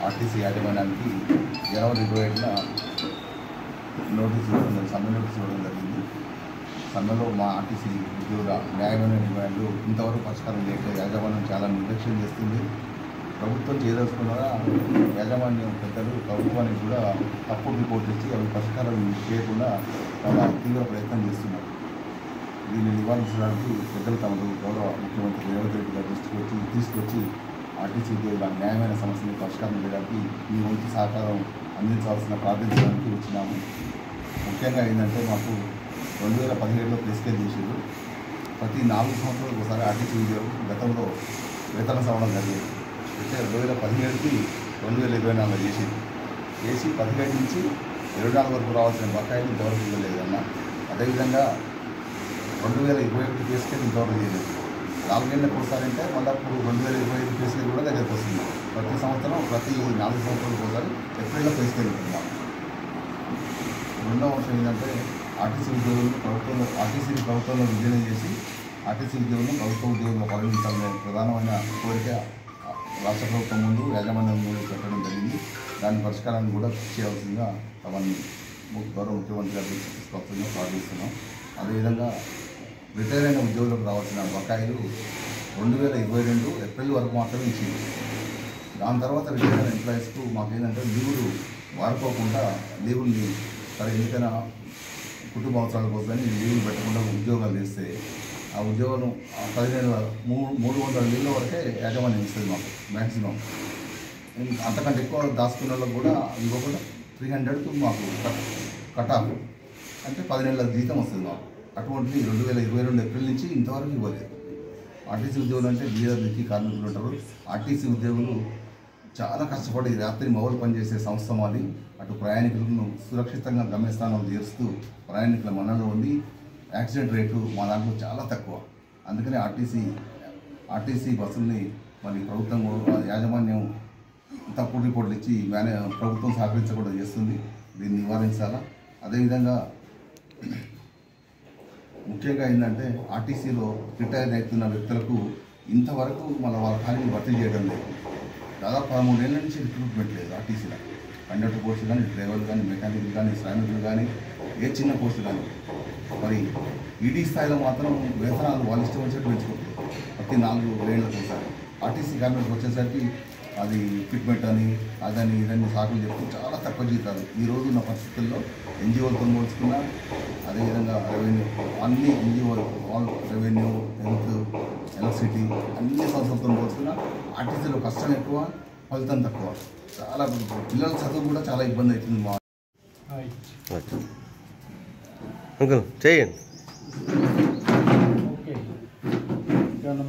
RTC యాజమాన్యానికి జనవరి 27న notice ఇవ్వడం, సమ్మె నోటీసు ఇవ్వడం జరిగింది. సమ్మెలో మా ఆర్టీసీ ఉద్యోగుల న్యాయమైన డిమాండ్లు ఇంతవరకు పరిష్కారం చేయట్లేదు. యాజమాన్యం చాలా నిర్లక్ష్యం చేస్తుంది. ప్రభుత్వం చేయదలుచుకున్నదా యాజమాన్యం పెద్దలు ప్రభుత్వానికి కూడా తప్పుడు రిపోర్ట్ ఇచ్చి అవి పరిష్కారం చేయకుండా చాలా తీవ్ర ప్రయత్నం చేస్తున్నారు. దీన్ని నివారించడానికి పెద్దలు తమకు గౌరవ ముఖ్యమంత్రి రేవంత్ రెడ్డి గారు తీసుకొచ్చి ఆర్టీసీ ఉద్యోగుల న్యాయమైన సమస్యను పరిష్కారం చేయడానికి మీ వంతు సహకారం అందించాల్సిన ప్రార్థించడానికి వచ్చినాము. ముఖ్యంగా ఏంటంటే మాకు 2017లో ప్లే స్కేల్ చేసారు. ప్రతి 4 సంవత్సరాలకు ఒకసారి ఆర్టీసీ ఉద్యోగం గతంలో వేతన సవరణ జరిగేది. అయితే 2017కి 2024 చేసి 17 నుంచి 24 వరకు రావాల్సిన బకాయిలు ఇంతవరకు ఇవ్వలేదన్న. అదేవిధంగా 2021 ప్లే స్కేల్ ఇంతవరకు చేయలేదు. 4 ఏళ్ళకి ఒకసారి అంటే మళ్ళీ అప్పుడు 2025 ప్లే స్కేల్ కూడా దగ్గరకు వస్తుంది. ప్రతి సంవత్సరం ప్రతి 4 సంవత్సరాలకు ఒకసారి ఏప్రిల్లో ప్లే స్కేల్ ఉంటున్నాం. రెండవ అంశం ఏంటంటే ఆర్టీసీని ప్రభుత్వంలో విలీనం చేసి ఆర్టీసీ ఉద్యోగులను ప్రభుత్వ ఉద్యోగులను పరిగణించాలనే ప్రధానమైన కోరిక రాష్ట్ర ప్రభుత్వం ముందు యాజమాన్యం ముందు పెట్టడం జరిగింది. దాని పరిష్కారాన్ని కూడా చేయాల్సిందిగా అవన్నీ గౌరవ ముఖ్యమంత్రి గారు తీసుకొస్తుందని ప్రార్థిస్తున్నాం. అదేవిధంగా రిటైర్ అయిన ఉద్యోగులకు రావాల్సిన బకాయిలు 2022 ఏప్రిల్ వరకు మాత్రమే ఇచ్చింది. దాని తర్వాత రిటైర్ అయిన ఎంప్లాయీస్కు మాకేంటంటే లీవులు వాడుకోకుండా లీవుల్ని సరే ఎందుకైనా కుటుంబ అవసరాల కోసమని లీవులు పెట్టకుండా ఉద్యోగాలు చేస్తే ఆ ఉద్యోగాలు 300 లీవుల వరకే యాజమాన్యం ఇస్తుంది మాకు మ్యాక్సిమం. అంతకంటే ఎక్కువ దాచుకున్న వాళ్ళకు కూడా ఇంకొకటి 300కు మాకు కట్ ఆఫ్ అంటే 10 నెలల జీతం వస్తుంది మాకు. అటువంటిది 2022 ఏప్రిల్ నుంచి ఇంతవరకు ఇవ్వలేదు. ఆర్టీసీ ఉద్యోగులు అంటే బీదర్కి కార్మికులు ఉంటారు. ఆర్టీసీ ఉద్యోగులు చాలా కష్టపడి రాత్రి మొబైల్ పనిచేసే సంస్థ మాది. అటు ప్రయాణికులను సురక్షితంగా గమ్యస్థానాలు చేరుస్తూ ప్రయాణికుల మన్ననలో ఉండి యాక్సిడెంట్ రేటు మా దాంట్లో చాలా తక్కువ. అందుకని ఆర్టీసీ బస్సుల్ని మరి ప్రభుత్వం యాజమాన్యం తప్పుడు రిపోర్ట్లు ఇచ్చి ప్రభుత్వం సహకరించకుండా చేస్తుంది. దీన్ని నివారించాలా. అదేవిధంగా ముఖ్యంగా ఏంటంటే ఆర్టీసీలో రిటైర్ అవుతున్న వ్యక్తులకు ఇంతవరకు వాళ్ళ ఖాళీని భర్తీ చేయడం లేదు. దాదాపు 13 ఏళ్ళ నుంచి రిక్రూట్మెంట్ లేదు ఆర్టీసీలో. కండక్టర్ పోస్టులు కానీ, డ్రైవర్లు కానీ, మెకానిక్లు కానీ, శ్రామికులు కానీ, ఏ చిన్న పోస్టులు కానీ. మరి ఈడీ స్థాయిలో మాత్రం వేతనాలు వాళ్ళు ఇష్టం వచ్చేట్టు పెంచుకుంటారు ప్రతి 4 ఏళ్ళకు ఒకసారి. ఆర్టీసీ కార్మికులకు వచ్చేసరికి అది ఫిట్మెంట్ అని అదని ఇదని సాకులు చెప్తూ చాలా తక్కువ జీతాలు. ఈ రోజు ఉన్న పరిస్థితుల్లో ఎన్జిఓలతో పోల్చుకున్నా, అదేవిధంగా రెవెన్యూ అన్ని ఎన్జిఓలు రెవెన్యూ, హెల్త్, ఎలక్ట్రిసిటీ అన్ని సంస్థలతో పోల్చుకున్నా ఆర్టీసీలో కష్టం ఎక్కువ, ఫలితం తక్కువ. చాలా పిల్లల చదువు కూడా చాలా ఇబ్బంది అవుతుంది. మా చేయండి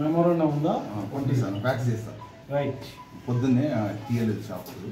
మెమోరాండం ఉందా? పంపిస్తాను, ప్యాక్ చేస్తాను. రైట్ పొద్దున్నే తీయలేదు షాపులు.